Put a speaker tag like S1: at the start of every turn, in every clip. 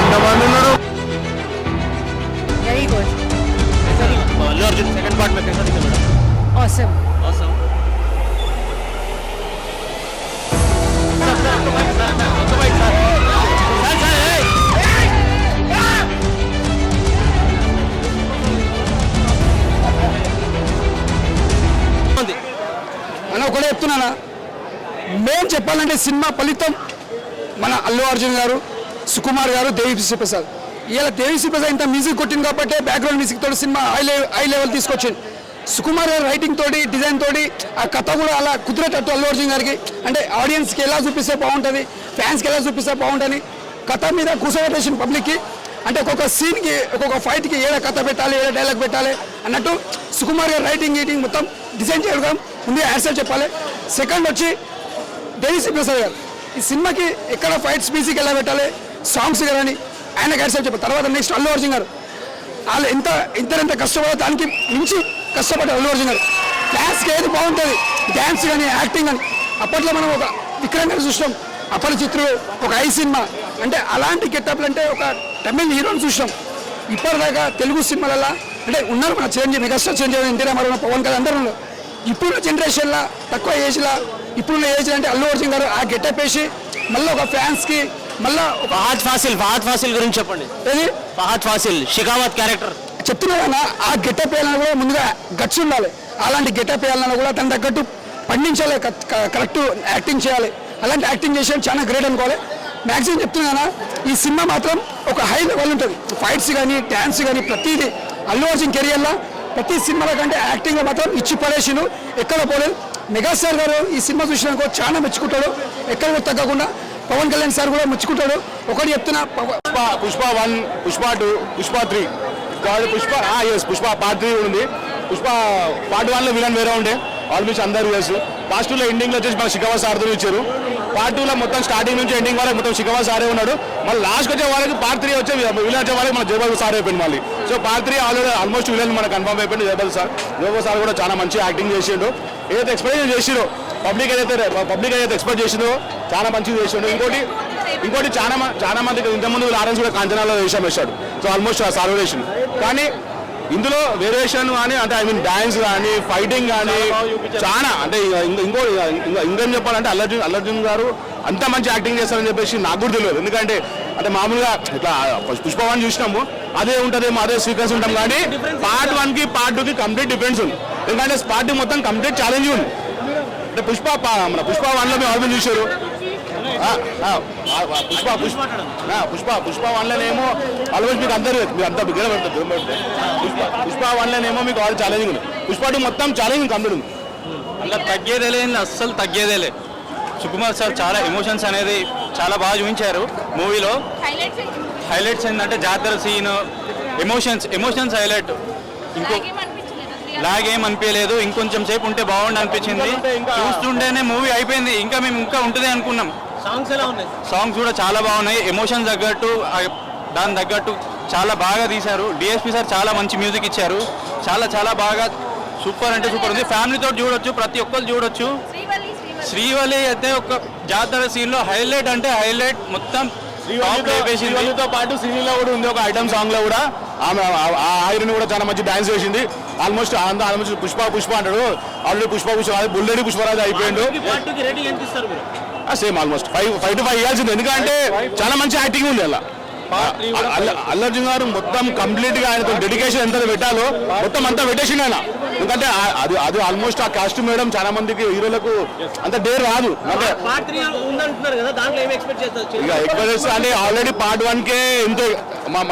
S1: ఎంతమంది ఉన్నారు?
S2: Very good.
S3: Allu Arjun second part में कैसा दिखा मैडम?
S2: Awesome.
S3: Awesome.
S1: మనం ఒకటే చెప్తున్నానా, మేము చెప్పాలంటే సినిమా ఫలితం మన అల్లు అర్జున్ గారు, సుకుమార్ గారు, దేవిశ్రీ ప్రసాద్. ఇలా దేవిశ్రీ ప్రసాద్ ఇంత మ్యూజిక్ కొట్టింది కాబట్టి బ్యాక్గ్రౌండ్ మ్యూజిక్ తోటి సినిమా హై లెవెల్ తీసుకొచ్చింది. సుకుమార్ గారు రైటింగ్ తోటి, డిజైన్ తోటి, ఆ కథ కూడా అలా కుదిరేటట్టు అల్లు అర్జున్ గారికి అంటే ఆడియన్స్కి ఎలా చూపిస్తే బాగుంటుంది, ఫ్యాన్స్కి ఎలా చూపిస్తే బాగుంటుంది, కథ మీద కూర్చోబెట్టేసిన పబ్లిక్కి. అంటే ఒక్కొక్క సీన్కి, ఒక్కొక్క ఫైట్కి ఏడ కథ పెట్టాలి, ఏడ డైలాగ్ పెట్టాలి అన్నట్టు సుకుమార్ గారు రైటింగ్ గీటింగ్ మొత్తం డిజైన్ చేయడం ముందే యాన్సర్ చెప్పాలి. సెకండ్ వచ్చి దేవిశ్రీ ప్రసాద్ గారు ఈ సినిమాకి ఎక్కడ ఫైట్స్ మ్యూజిక్ ఎలా పెట్టాలి, సాంగ్స్ కానీ ఆయనకు యాన్సర్ చెప్పాలి. తర్వాత నెక్స్ట్ అల్లు అర్జున్ గారు వాళ్ళు ఎంత కష్టపడాలి దానికి మించి కష్టపడ్డారు అల్లు అర్జున్ గారు. డ్యాన్స్కి ఏది బాగుంటుంది, డ్యాన్స్ కానీ యాక్టింగ్ కానీ. అప్పట్లో మనం ఒక విక్రమ్ గారు చూసినాం, అపరిచిత్రుడు, ఒక ఐ సినిమా, అంటే అలాంటి గెటప్లు అంటే ఒక తమిళ హీరోని చూసినాం. ఇప్పటిదాకా తెలుగు సినిమాలలో అంటే ఉన్నారు మన మెగాస్టార్ చిరంజీవి, ఎన్టీ రామారావు, పవన్ కళ్యాణ్ అందరూ ఉన్నారు. ఇప్పుడున్న జనరేషన్లో తక్కువ ఏజ్లో ఇప్పుడున్న ఏజ్ అంటే అల్లు అర్జున్ గారు ఆ గెటప్ వేసి మళ్ళీ ఒక ఫ్యాన్స్కి మళ్ళీ ఒక
S3: ఫహద్ ఫాసిల్ గురించి చెప్పండి.
S1: ఏది
S3: ఫహద్ ఫాసిల్ షికావత్ క్యారెక్టర్
S1: చెప్తున్నా, ఆ గెటప్ వేయాలన్నా కూడా ముందుగా గట్స్ ఉండాలి. అలాంటి గెటప్ వేయాలన్నా కూడా తన తగ్గట్టు పండించాలి, కరెక్ట్ యాక్టింగ్ చేయాలి. అలాంటి యాక్టింగ్ చేసేది చాలా గ్రేట్ అనుకోవాలి. మ్యాక్సిమం చెప్తున్నా, ఈ సినిమా మాత్రం ఒక హై లెవెల్ ఉంటుంది. ఫైట్స్ కానీ, డ్యాన్స్ కానీ, ప్రతిదీ అల్లు అర్జున్ కెరియర్లో ప్రతి సినిమాల కంటే యాక్టింగ్లో మాత్రం ఇచ్చి పడేసిను, ఎక్కడ పోలేదు. మెగాస్టార్ గారు ఈ సినిమా చూసినాక చాలా మెచ్చుకుంటాడు, ఎక్కడ కూడా తగ్గకుండా. పవన్ కళ్యాణ్ సార్ కూడా మెచ్చుకుంటాడు. ఒకటి చెప్తున్నా,
S4: పుష్ప 1, పుష్ప 2, పుష్ప 3 పుష్ప పార్ట్ 3 ఉంది. పుష్ప పార్ట్ 1లో విలన్ వేరే ఉండే, ఆల్మోస్ట్ అందరూ తెలుసు. పార్ట్ 2లో ఎండింగ్లో వచ్చేసి మన శిఖావత్ సార్తో ఇచ్చారు. పార్ట్ 2లో మొత్తం స్టార్టింగ్ నుంచి ఎండింగ్ వరకు మొత్తం శిఖావత్ సారే ఉన్నాడు. మళ్ళీ లాస్ట్ వచ్చే వాళ్ళకి పార్ట్ 3 వచ్చే విలన్ వచ్చే వాళ్ళకి మన జయబాబు సార్ అయిపోయింది మళ్ళీ. సో పార్ట్ 3 ఆల్మోస్ట్ విలన్ మనకు కన్ఫర్మ్ అయిపోయింది జయబాబు సార్ కూడా చాలా మంచి యాక్టింగ్ చేసిండు. ఏదైతే ఎక్స్పెక్ట్ చేసిండో పబ్లిక్ ఏదైతే ఎక్స్పెక్ట్ చేసిందో చాలా మంచిగా చేసిండు. ఇంకోటి చాలా మందికి ఇంతకుముందు లారెన్స్ కూడా కాంచనాలో వేషం వేశాడు. సో ఆల్మోస్ట్ సార్ వేషన్, కానీ ఇందులో వేరియేషన్ కానీ అంటే డాన్స్ కానీ, ఫైటింగ్ కానీ చాలా అంటే ఇంకేం చెప్పాలంటే అల్లర్జున్ గారు అంత మంచి యాక్టింగ్ చేస్తారని చెప్పేసి నాకు కూడా తెలియదు. ఎందుకంటే అంటే మామూలుగా ఇట్లా పుష్ప 1 చూసినాము, అదే ఉంటుందేమో, అదే సీక్వెన్స్ ఉంటాం. కానీ పార్ట్ 1కి పార్ట్ 2కి కంప్లీట్ డిఫరెన్స్ ఉంది. ఎందుకంటే పార్ట్ మొత్తం కంప్లీట్ ఛాలెంజ్ ఉంది. అంటే పుష్ప 1లో మేము ఆల్బమ్ చూసారు. పుష్ప 1లోనేమో ఆల్మోస్ట్ మీకు మీరు అంతా బిగ్గర పెడతారు. పుష్ప 1లోనేమో మీకు ఆల్ ఛాలెంజింగ్ ఉంది. పుష్ప 2 మొత్తం ఛాలెంజింగ్ కంప్లీట్ ఉంది.
S3: అలా తగ్గేదేలే, అస్సలు తగ్గేదేలే. సుకుమార్ సార్ చాలా ఎమోషన్స్ అనేది చాలా బాగా చూపించారు మూవీలో. హైలైట్స్ ఏంటంటే జాతర సీన్, ఎమోషన్స్ హైలైట్. లాగేం అనిపించలేదు, ఇంకొంచెం సేపు ఉంటే బాగుండి అనిపించింది. చూస్తుంటేనే మూవీ అయిపోయింది, మేము ఇంకా ఉంటుంది అనుకున్నాం.
S5: సాంగ్స్ ఎలా ఉన్నాయి?
S3: సాంగ్స్ కూడా చాలా బాగున్నాయి. ఎమోషన్ తగ్గట్టు, దాని తగ్గట్టు చాలా బాగా తీశారు. డిఎస్పీ సార్ చాలా మంచి మ్యూజిక్ ఇచ్చారు. చాలా బాగా సూపర్ అంటే సూపర్ ఉంది. ఫ్యామిలీతో చూడొచ్చు, ప్రతి ఒక్కరు చూడొచ్చు. శ్రీవల్లి అయితే ఒక జాతర సీన్లో హైలైట్ అంటే హైలైట్. మొత్తం
S4: శ్రీవల్లితో పాటు సినీలో కూడా ఉంది ఒక ఐటమ్ సాంగ్ లో కూడా ఆమె ఆ ఐరన్ కూడా చాలా మంచి డాన్స్ చేసింది. ఆల్మోస్ట్ పుష్ప అంటాడు, ఆల్రెడీ పుష్ప బుల్లెడి పుష్పరాజు అయిపోయిండు. సేమ్ ఆల్మోస్ట్ 5 to 5 ఇవ్వాల్సింది. ఎందుకంటే చాలా మంచి యాక్టింగ్ ఉంది అలా. అల్లర్జున్ గారు మొత్తం కంప్లీట్ గా ఆయనతో డెడికేషన్ ఎంత పెట్టాలో మొత్తం అంతా పెట్టేసిండు ఆయన. ఎందుకంటే అది ఆల్మోస్ట్ ఆ కాస్ట్యూమ్ వేయడం చాలా మందికి హీరోలకు అంత డేర్ రాదు. అంటే ఇక ఎక్స్పెక్ట్ చేస్తే అంటే ఆల్రెడీ పార్ట్ 1కే ఇంత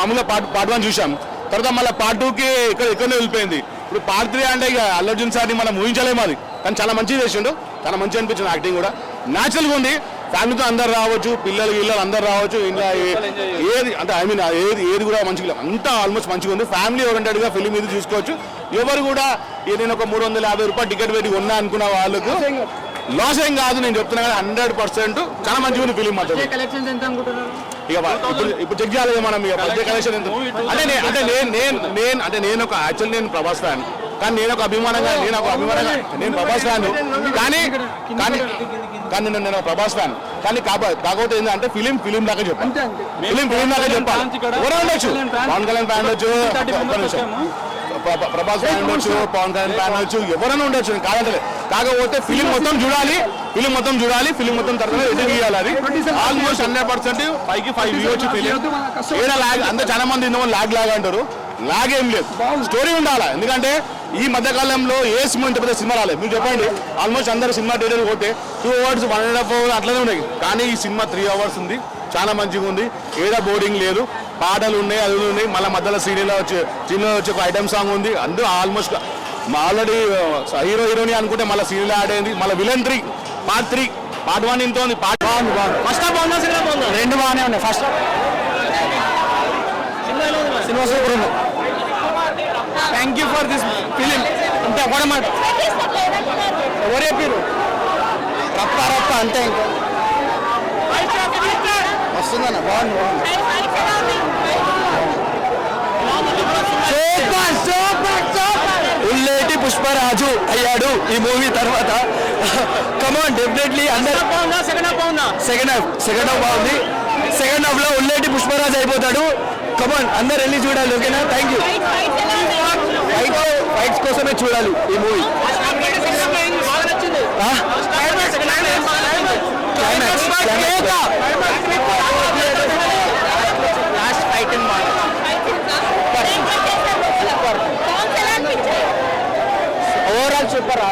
S4: మామూలుగా పార్ట్ 1 చూసాం, తర్వాత మళ్ళీ పార్ట్ 2కి ఎక్కడో వెళ్ళిపోయింది. ఇప్పుడు పార్ట్ 3 అంటే ఇక అల్లర్జున్ సార్ని మనం ఊహించలేము. అది కానీ చాలా మంచిగా చేసిండు, చాలా మంచిగా అనిపించింది. యాక్టింగ్ కూడా న్యాచురల్గా ఉంది. ఫ్యామిలీతో అందరు రావచ్చు, పిల్లలు అందరు రావచ్చు. ఇంకా ఏది అంటే ఏది కూడా మంచిగా అంతా ఆల్మోస్ట్ మంచిగా ఉంది. ఫ్యామిలీ ఓరియంటెడ్గా ఫిలిం ఇది చూసుకోవచ్చు. ఎవరు కూడా నేను ఒక 350 రూపాయలు టికెట్ పెట్టి ఉన్నా అనుకున్న వాళ్ళకు లాస్ ఏం కాదు. నేను చెప్తున్నా కదా 100% చాలా మంచిగా ఉంది ఫిలిం మాత్రం. ఇక ఇప్పుడు చెక్ చేయాలి మనం. ఇక బడ్జెట్ కలెక్షన్ ఎంత అంటే నేను ప్రభాస్ ఫ్యాన్. కానీ నేను ఒక అభిమానంగా నేను ప్రభాస్ ఫ్యాన్ కానీ కానీ కానీ నేను ప్రభాస్ ఫ్యాన్ కానీ కాకపోతే ఏంటంటే ఫిలిం లాగా చెప్పాను ఫిలిం లాగా చెప్పాలి ఎవరో ఉండొచ్చు పవన్ కళ్యాణ్ ఫ్యాన్ ఉండొచ్చు ప్రభాస్ ఫ్యాన్ ఉండొచ్చు పవన్ కళ్యాణ్ ఫ్యాన్ ఉండొచ్చు ఎవరైనా ఉండొచ్చు కాదంటే కాకపోతే ఫిలిం మొత్తం చూడాలి ఫిలిం మొత్తం తర్వాత ఎదురు గీయాలి అది ఆల్మోస్ట్ 100% 5 ఇవ్వచ్చు ఫిలిం ఏడా లాగ్ అందరూ చాలా మంది లాగ్ అంటారు లాగ్ ఏం లేదు స్టోరీ ఉండాలి ఎందుకంటే ఈ మధ్యకాలంలో ఏ సినిమా ఇంత పెద్ద సినిమా రాలేదు మీరు చెప్పండి ఆల్మోస్ట్ అందరూ సినిమా థియేటర్ పోతే 2 hours 1.5 hours అట్లనే ఉన్నాయి కానీ ఈ సినిమా 3 hours ఉంది చాలా మంచిగా ఉంది ఏడా బోర్డింగ్ లేదు పాటలు ఉన్నాయి అది ఉన్నాయి మళ్ళీ మధ్యలో సీరియల్ వచ్చే ఒక ఐటమ్ సాంగ్ ఉంది అందరూ ఆల్మోస్ట్ ఆల్రెడీ హీరోని అనుకుంటే మళ్ళీ సీరియల్ ఆడేది మళ్ళీ విలన్ 3 పార్ట్ 3 పార్ట్ 1 ఇంత ఉంది పార్ట్
S1: ఫస్ట్ హాఫ్ బాగుందా సినిమా బాగుందా రెండు బాగానే ఉన్నాయి ఫస్ట్ సినిమా సూపర్ ఉంది thank you for this film అంతే ఒకటే మాట ఎవరు చెప్పారు రప్ప అంతే ఇంకా వస్తుందన్న బాగుంది ఉల్లేటి పుష్పరాజు అయ్యాడు ఈ మూవీ తర్వాత కమాన్ డెఫినెట్లీ అందరూ సెకండ్ హాఫ్ బాగుంది సెకండ్ హాఫ్ లో ఉల్లేటి పుష్పరాజు అయిపోతాడు కమాన్ అందరు వెళ్ళి చూడాలి ఓకేనా థ్యాంక్ యూ ఫైట్స్ కోసమే చూడాలి ఈ మూవీ ఓవరాల్ సూపర్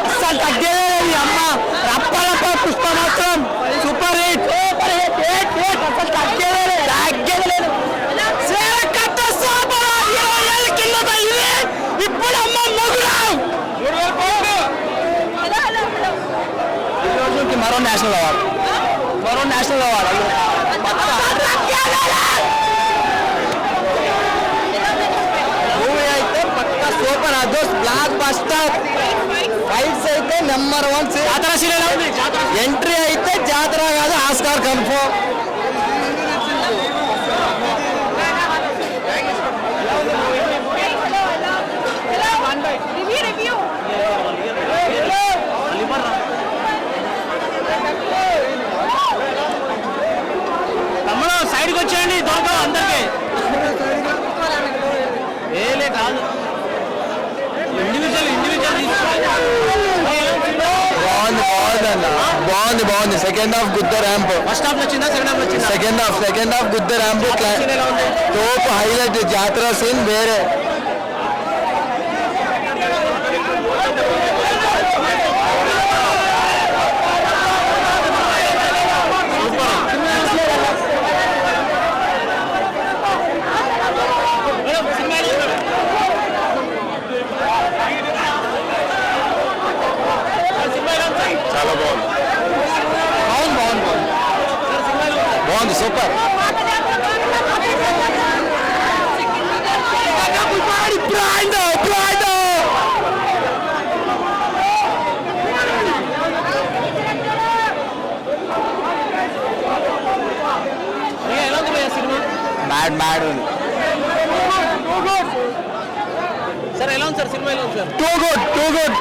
S1: అసలు తగ్గేది అమ్మ రప్ప పుష్ప మాత్రం సూపర్ హిట్ అసలు తగ్గేది ఇప్పుడు అమ్మ మరో నేషనల్ అవార్డు మూవీ అయితే పక్కా సూపర్ అదోస్ బ్లాక్ బస్టర్ ఫైట్స్ అయితే నెంబర్ 1 జాతర ఎంట్రీ అయితే జాతర కాదు ఆస్కార్ కన్ఫర్మ్ సైడ్కి వచ్చేయండి దొరకవు అందరికి ఏలే కాదు బాగుంది సెకండ్ హాఫ్ గుద్ద ర్యాంప్ ఫస్ట్ హాఫ్ వచ్చిందా సెకండ్ హాఫ్ గుద్ద ర్యాంప్ తోపు హైలైట్ జాతర సీన్ వేరే
S4: చాలా
S1: బాగుంది సూపర్ మ్యాడ్
S2: సార్ ఎలా ఉంది సార్ సినిమా ఎలా ఉంది సార్
S1: టూ గుడ్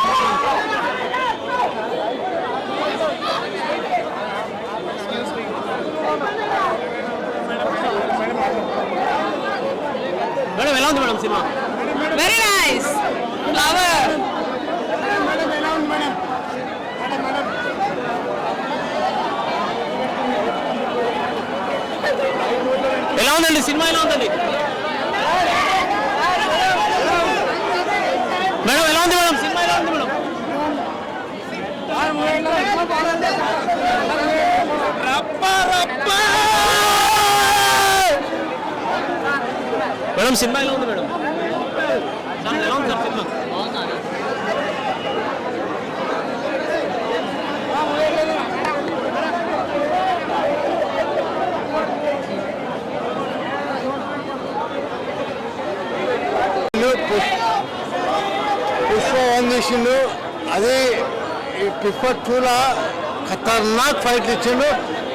S2: మేడం ఎలా ఉంది madam cinema
S5: very nice flower
S2: ఎలా ఉందండి సినిమా ఎలా ఉందండి మేడం ఎలా ఉంది మేడం సినిమా ఎలా ఉంది మేడం సినిమా ఎలా ఉంది మేడం సార్ ఎలా ఉంది సార్ సినిమా
S1: పుష్ప 1 తీసిండు అది పుష్ప 2లా
S6: ఖతర్నాక్ ఫైట్లు ఇచ్చిండు,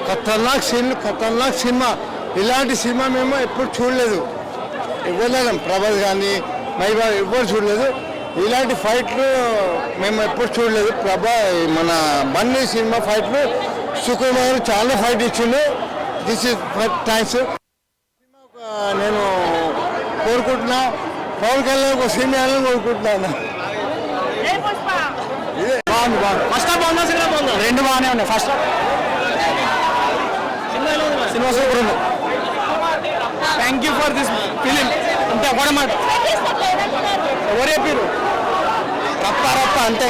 S6: ఖతర్నాక్ సీన్లు, ఖతర్నాక్ సినిమా. ఇలాంటి సినిమా మేము ఎప్పుడు చూడలేదు, ఇవ్వలేం. ప్రభాస్ కానీ మైబా ఎవ్వరు చూడలేదు. ఇలాంటి ఫైట్లు మేము ఎప్పుడు చూడలేదు. మన బన్నీ సినిమా ఫైట్లు సుకుమార్ చాలా ఫైట్ ఇచ్చిండు. This is thanks. నేను కోరుకుంటున్నా పవన్ కళ్యాణ్ ఒక సినిమా కోరుకుంటున్నాను. బాగుంది బాగుంది.
S2: ఫస్ట్ హాఫ్ బాగుందా సెకండ్ హాఫ్ బాగుందా?
S1: రెండు బాగానే ఉన్నాయి. ఫస్ట్ సినిమా సూపర్ ఉంది. Thank you for this film. అంతే ఒకటే మాట, ఎవరు చెప్పారు? రప్ప రప్ప అంతే.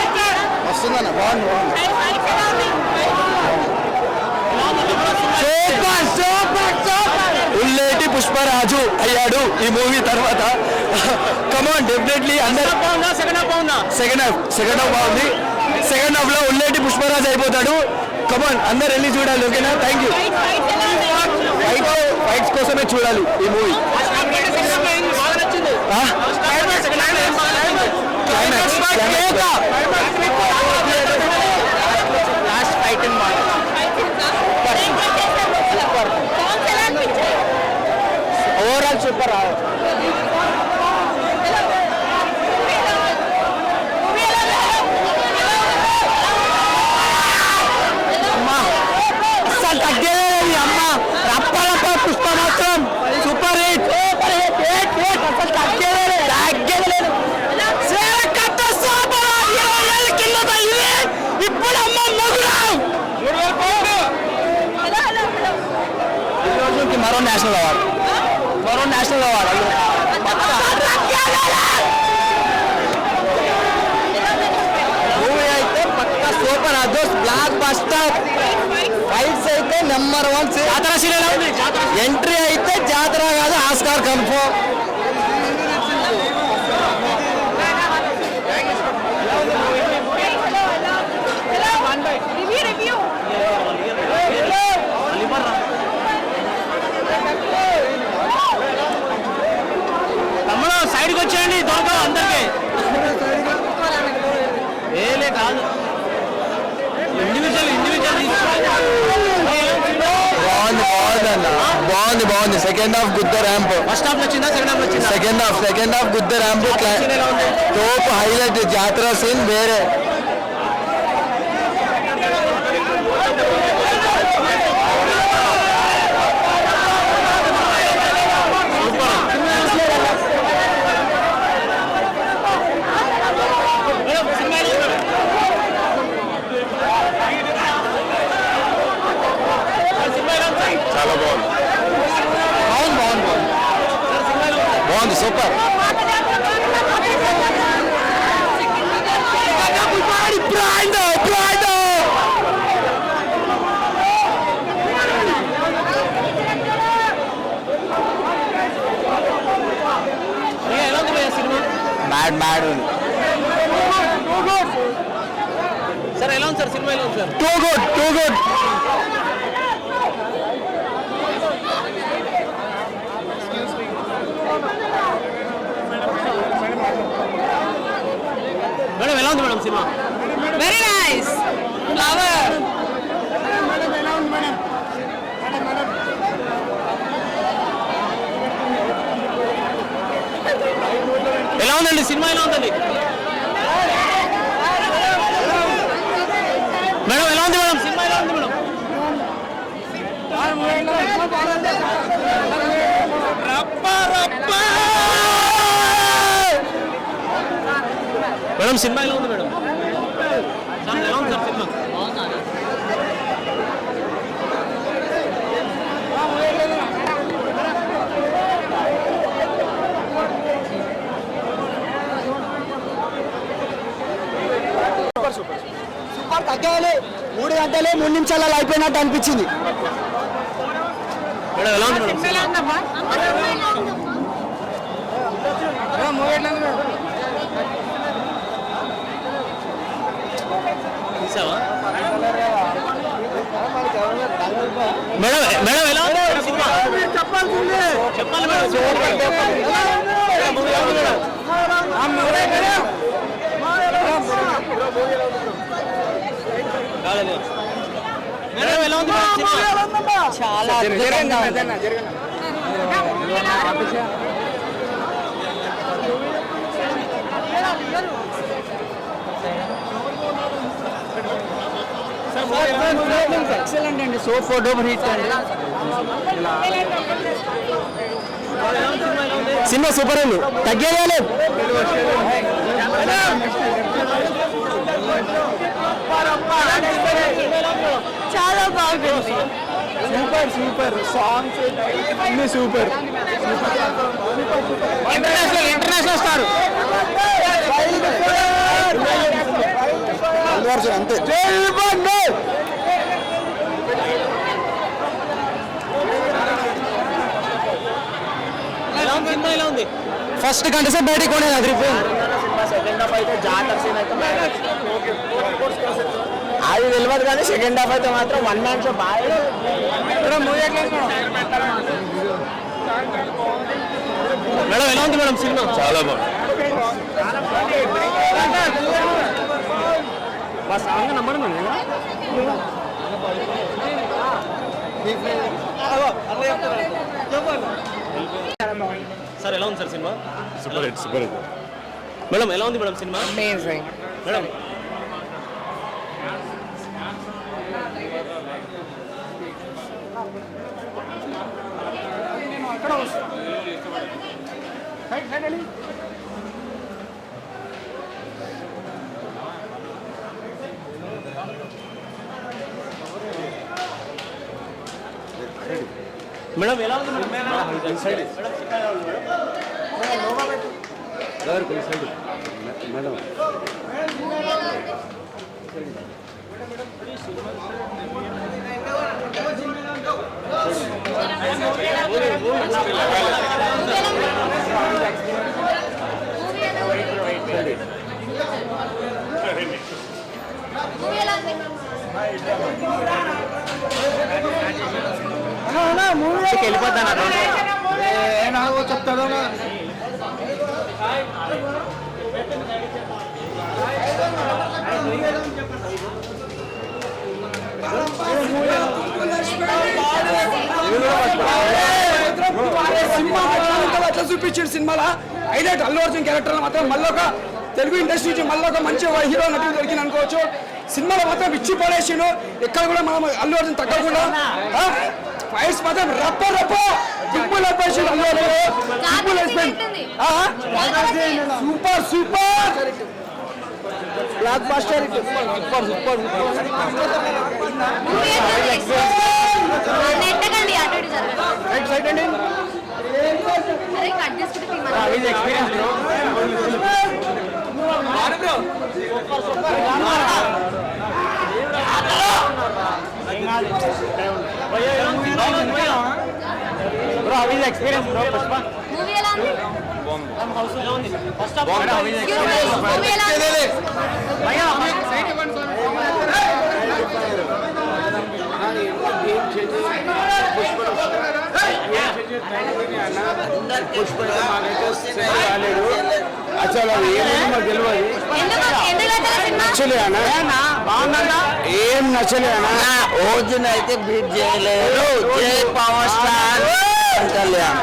S1: ఇంకా వస్తుందన్న బాగుంది బాగుంది. Super super super. ఉల్లేటి పుష్పరాజు అయ్యాడు ఈ మూవీ తర్వాత. కమాన్ డెఫినెట్లీ అందరూ.
S2: సెకండ్ హాఫ్ బాగుందా?
S1: సెకండ్ హాఫ్ బాగుంది. సెకండ్ హాఫ్ లో ఉల్లేటి పుష్పరాజు అయిపోతాడు. కమాన్ అందరు వెళ్ళి చూడాలి. ఓకేనా? Thank you. ఫైట్స్ కోసమే చూడాలి ఈ మూవీ. Overall super. అసలు తగ్గేది అమ్మ. రప్ప రప్ప పుష్ప మాత్రం సూపర్ హిట్. అసలు తగ్గేది తగ్గేది. ఇప్పుడు అమ్మ మగురావు మరో నేషనల్ అవార్డు. మూవీ అయితే పక్కా సూపర్. అదోస్ బ్లాక్ బస్టర్. ఫైట్స్ అయితే నెంబర్ 1. జాతర సీరియల్ ఉంది. ఎంట్రీ అయితే జాతర కాదు, ఆస్కార్ కన్ఫర్మ్.
S2: తమ్ముడు సైడ్కి వచ్చేయండి, దొరకదు అందరికి. ఏలే కాదు, ఇండివిజువల్
S1: బాగుంది. సెకండ్ హాఫ్ గుద్ద ర్యాంప్.
S2: ఫస్ట్ హాఫ్ వచ్చిందా సెకండ్ హాఫ్ వచ్చిందా?
S1: సెకండ్ హాఫ్ గుద్ద ర్యాంప్. తోపు హైలైట్. జాతర సీన్ వేరే.
S4: చాలా బాగుంది.
S1: బాగుంది సూపర్. మ్యాడ్ ఉంది.
S2: సార్ ఎలా ఉంది సార్ సినిమా? ఎలా ఉంది సార్?
S1: Too good.
S2: మేడం ఎలా ఉంది madam cinema?
S5: Very nice. Flower.
S2: ఎలా ఉందండి సినిమా? ఎలా ఉందండి మేడం? ఎలా ఉంది మేడం సినిమా? ఎలా ఉంది మేడం? మేడం సినిమా ఎలా ఉంది మేడం? సార్ ఎలా ఉంది సార్ సినిమా?
S1: సూపర్. తగ్గాలి. 3 గంటలే 3 నిమిషాలలో అయిపోయినట్టు అనిపించింది.
S2: మేడం ఎలా ఉంది మేడం సినిమా? చూసావా మేడం? మేడం ఎలా ఉంది సినిమా? చెప్పాలి మేడం. మేడం ఎలా ఉంది మేడం సినిమా?
S5: చాలా అద్భుతంగా ఉంది.
S1: ఎక్సలెంట్ అండి, సో డూపర్ హిట్ అండి. సినిమా సూపర్ అండి, తగ్గేయాలి.
S5: చాలా బాగుంది.
S1: సూపర్ సాంగ్స్ అన్ని సూపర్. ఇంటర్నేషనల్ స్టార్ అంతే.
S2: సినిమా ఎలా ఉంది?
S1: ఫస్ట్ గంట సేపు బయటికి కూడా అదిరిపోయింది.
S6: అది తెలియదు కానీ సెకండ్ హాఫ్ అయితే మాత్రం వన్ మ్యాన్ షో బాగా.
S2: మేడం ఎలా ఉంది మేడం సినిమా?
S3: చాలా బాగుంది.
S2: సార్ ఎలా ఉంది sir cinema?
S4: Super hit, super hit.
S2: Madam ఎలా ఉంది madam cinema?
S5: Amazing.
S2: Madam madam ఎలా ఉంది
S1: చెప్తాడు. అట్లా చూపించాడు సినిమాలో. హైలైట్ అల్లు అర్జున్ క్యారెక్టర్ మాత్రం మళ్ళీ ఒక తెలుగు ఇండస్ట్రీ నుంచి మళ్ళీ ఒక మంచి హీరో నటుడు దొరికింది అనుకోవచ్చు. సినిమాలో మాత్రం ఇచ్చి పడేసిండు. ఎక్కడ కూడా మనం అల్లు అర్జున్ తగ్గకుండా ఫైట్స్ మాత్రం రప్ప సింపుల్ అయిపోయింది. Allu Arjun super super blockbuster. Super super right side అండి. Bro how is experience bro? Pushpa
S5: movie ఎలా ఉంది?
S2: ఫస్ట్ హాఫ్
S5: మూవీ ఎలా ఉంది?
S6: అసలు అది ఏమైంది మాకు తెలియదు. నచ్చలే అన్న, ఏం నచ్చలే అన్న. ఓజున్ అయితే బీట్ చేయలేదు. జై పవర్ స్టార్ కళ్యాణ్.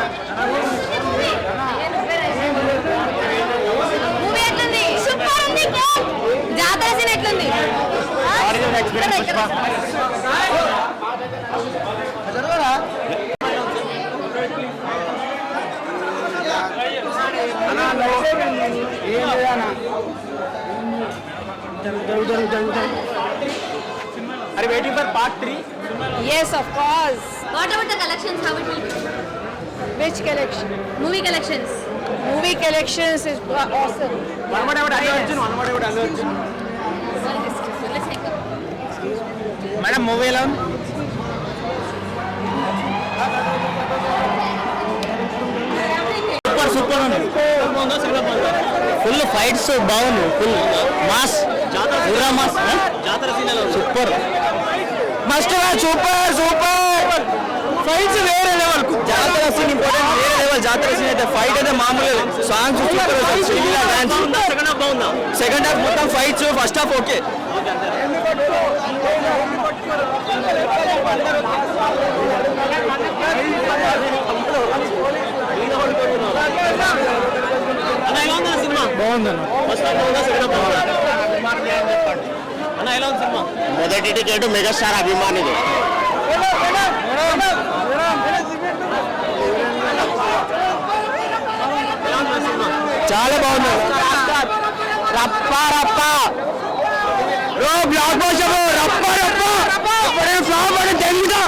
S5: మూవీ ఎట్లుంది? సూపర్ ఉంది. జాతర సీన్ ఎట్లుంది?
S1: Are you waiting for part 3?
S5: Yes, of course. What about the collections? How it will be? Which collection? Movie collections. Movie collections is awesome.
S1: One more about Allu Arjun.
S5: Let's take a
S1: Madam, movie ఎలా ఉంది? Super ఉంది. Full fights బాగుంది. Full mass mass.
S2: జాతర scene ఎలా ఉంది?
S1: Super must super fights వేరే level. జాతర scene important, వేరే లెవెల్. జాతర సీన్ అయితే ఫైట్ అయితే మామూలు. Songs super, dance.
S2: Second half బాగుందా?
S1: సెకండ్ హాఫ్ మొత్తం ఫైట్స్, ఫస్ట్ హాఫ్ ఓకే.
S2: అన్న ఎలా ఉంది సినిమా?
S6: బాగుందన్న.
S2: ఫస్ట్ హాఫ్ బాగుందా, సెకండ్ హాఫ్ బాగుందా? అన్న ఎలా ఉంది సినిమా?
S7: మొదటి టికెట్ మెగాస్టార్ అభిమానిది.
S2: ఎలా ఉంది సినిమా?
S1: చాలా బాగుంది. రప్ప రప్ప బ్లాక్ బస్టర్ రప్ప రప్ప ఇప్పుడే ఫ్లాప్ అని తెలుగుదా.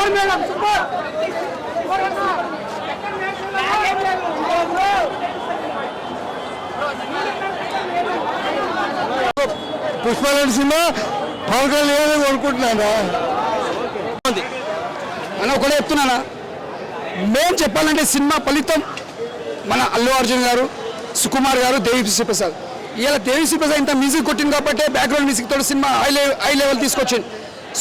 S6: పుష్పలాంటి సినిమా పవన్ కళ్యాణ్ కొనుక్కుంటున్నాను.
S1: అని ఒకటే చెప్తున్నానా, మేము చెప్పాలంటే సినిమా ఫలితం మన అల్లు అర్జున్ గారు, సుకుమార్ గారు, దేవిశ్రీ ప్రసాద్. ఇలా దేవిశ్రీ ప్రసాద్ ఇంత మ్యూజిక్ కొట్టింది కాబట్టి బ్యాక్గ్రౌండ్ మ్యూజిక్ తోటి సినిమా హై లెవెల్ తీసుకొచ్చింది.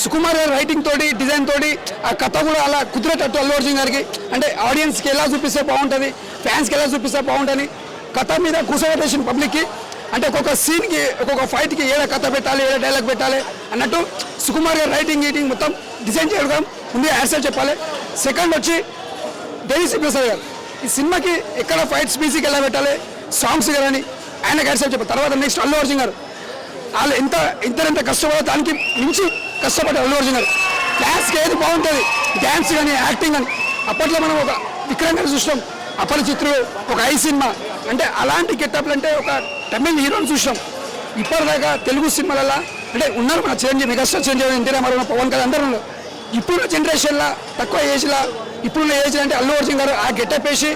S1: సుకుమార్ గారు రైటింగ్ తోటి, డిజైన్ తోటి, ఆ కథ కూడా అలా కుదిరేటట్టు అల్లు అర్జున్ గారికి అంటే ఆడియన్స్కి ఎలా చూపిస్తే బాగుంటుంది, ఫ్యాన్స్కి ఎలా చూపిస్తే బాగుంటుంది, కథ మీద కూర్చోబెట్టేసిన పబ్లిక్కి. అంటే ఒక్కొక్క సీన్కి, ఒక్కొక్క ఫైట్కి ఏడ కథ పెట్టాలి, ఏడ డైలాగ్ పెట్టాలి అన్నట్టు సుకుమార్ గారు రైటింగ్ గీటింగ్ మొత్తం డిజైన్ చేయడం ముందే యాక్సెప్ట్ చెప్పాలి. సెకండ్ వచ్చి దేవిశ్రీ ప్రసాద్ గారు ఈ సినిమాకి ఎక్కడ ఫైట్స్ మ్యూజిక్ ఎలా పెట్టాలి, సాంగ్స్ కానీ ఆయనకి యాక్సెప్ట్ చెప్పాలి. తర్వాత నెక్స్ట్ అల్లు అర్జున్ గారు వాళ్ళు ఎంత కష్టపడో దానికి మించి కష్టపడ్డారు అల్లు అర్జున్ గారు. డ్యాన్స్కి ఏది బాగుంటుంది, డ్యాన్స్ కానీ యాక్టింగ్ కానీ. అప్పట్లో మనం ఒక విక్రమ్ గారు చూసినాం, అపరిచిత్రుడు, ఒక ఐ సినిమా, అంటే అలాంటి గెటప్లు అంటే ఒక తమిళ హీరోని చూసినాం. ఇప్పటిదాకా తెలుగు సినిమాలలో అంటే ఉన్నారు మన చిరంజీవి, మెగాస్టార్ చిరంజీవి, ఎన్టీ రామారావు, పవన్ కళ్యాణ్ అందరూ ఉన్నారు. ఇప్పుడున్న జనరేషన్లో తక్కువ ఏజ్లో, ఇప్పుడున్న ఏజ్ అంటే అల్లు అర్జున్ గారు ఆ గెటప్ వేసి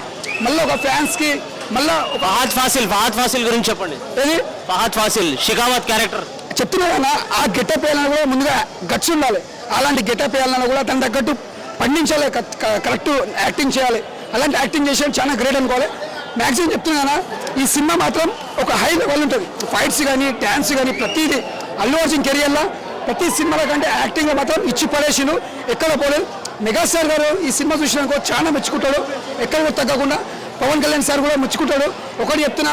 S1: మళ్ళీ ఒక ఫ్యాన్స్కి మళ్ళీ ఒక
S2: ఫహద్ ఫాసిల్ గురించి చెప్పండి.
S1: ఏది
S2: ఫహద్ ఫాసిల్ షికావత్ క్యారెక్టర్
S1: చెప్తున్నా కదా, ఆ గెటప్ వేయాలన్నా కూడా ముందుగా గట్స్ ఉండాలి. అలాంటి గెటప్ వేయాలన్నా కూడా దాని తగ్గట్టు పండించాలి, కరెక్ట్ యాక్టింగ్ చేయాలి. అలాంటి యాక్టింగ్ చేసేది చాలా గ్రేట్ అనుకోవాలి. మ్యాక్సిమం చెప్తున్నా ఈ సినిమా మాత్రం ఒక హై లెవెల్ ఉంటుంది. ఫైట్స్ కానీ, డ్యాన్స్ కానీ, ప్రతిదీ అల్లు అర్జున్ కెరియర్లో ప్రతి సినిమాల కంటే యాక్టింగ్లో మాత్రం ఇచ్చి పడేసిను, ఎక్కడ పోలేదు. మెగాస్టార్ గారు ఈ సినిమా చూసినాకో చాలా మెచ్చుకుంటాడు, ఎక్కడ తగ్గకుండా. పవన్ కళ్యాణ్ సార్ కూడా మెచ్చుకుంటాడు. ఒకటి చెప్తున్నా,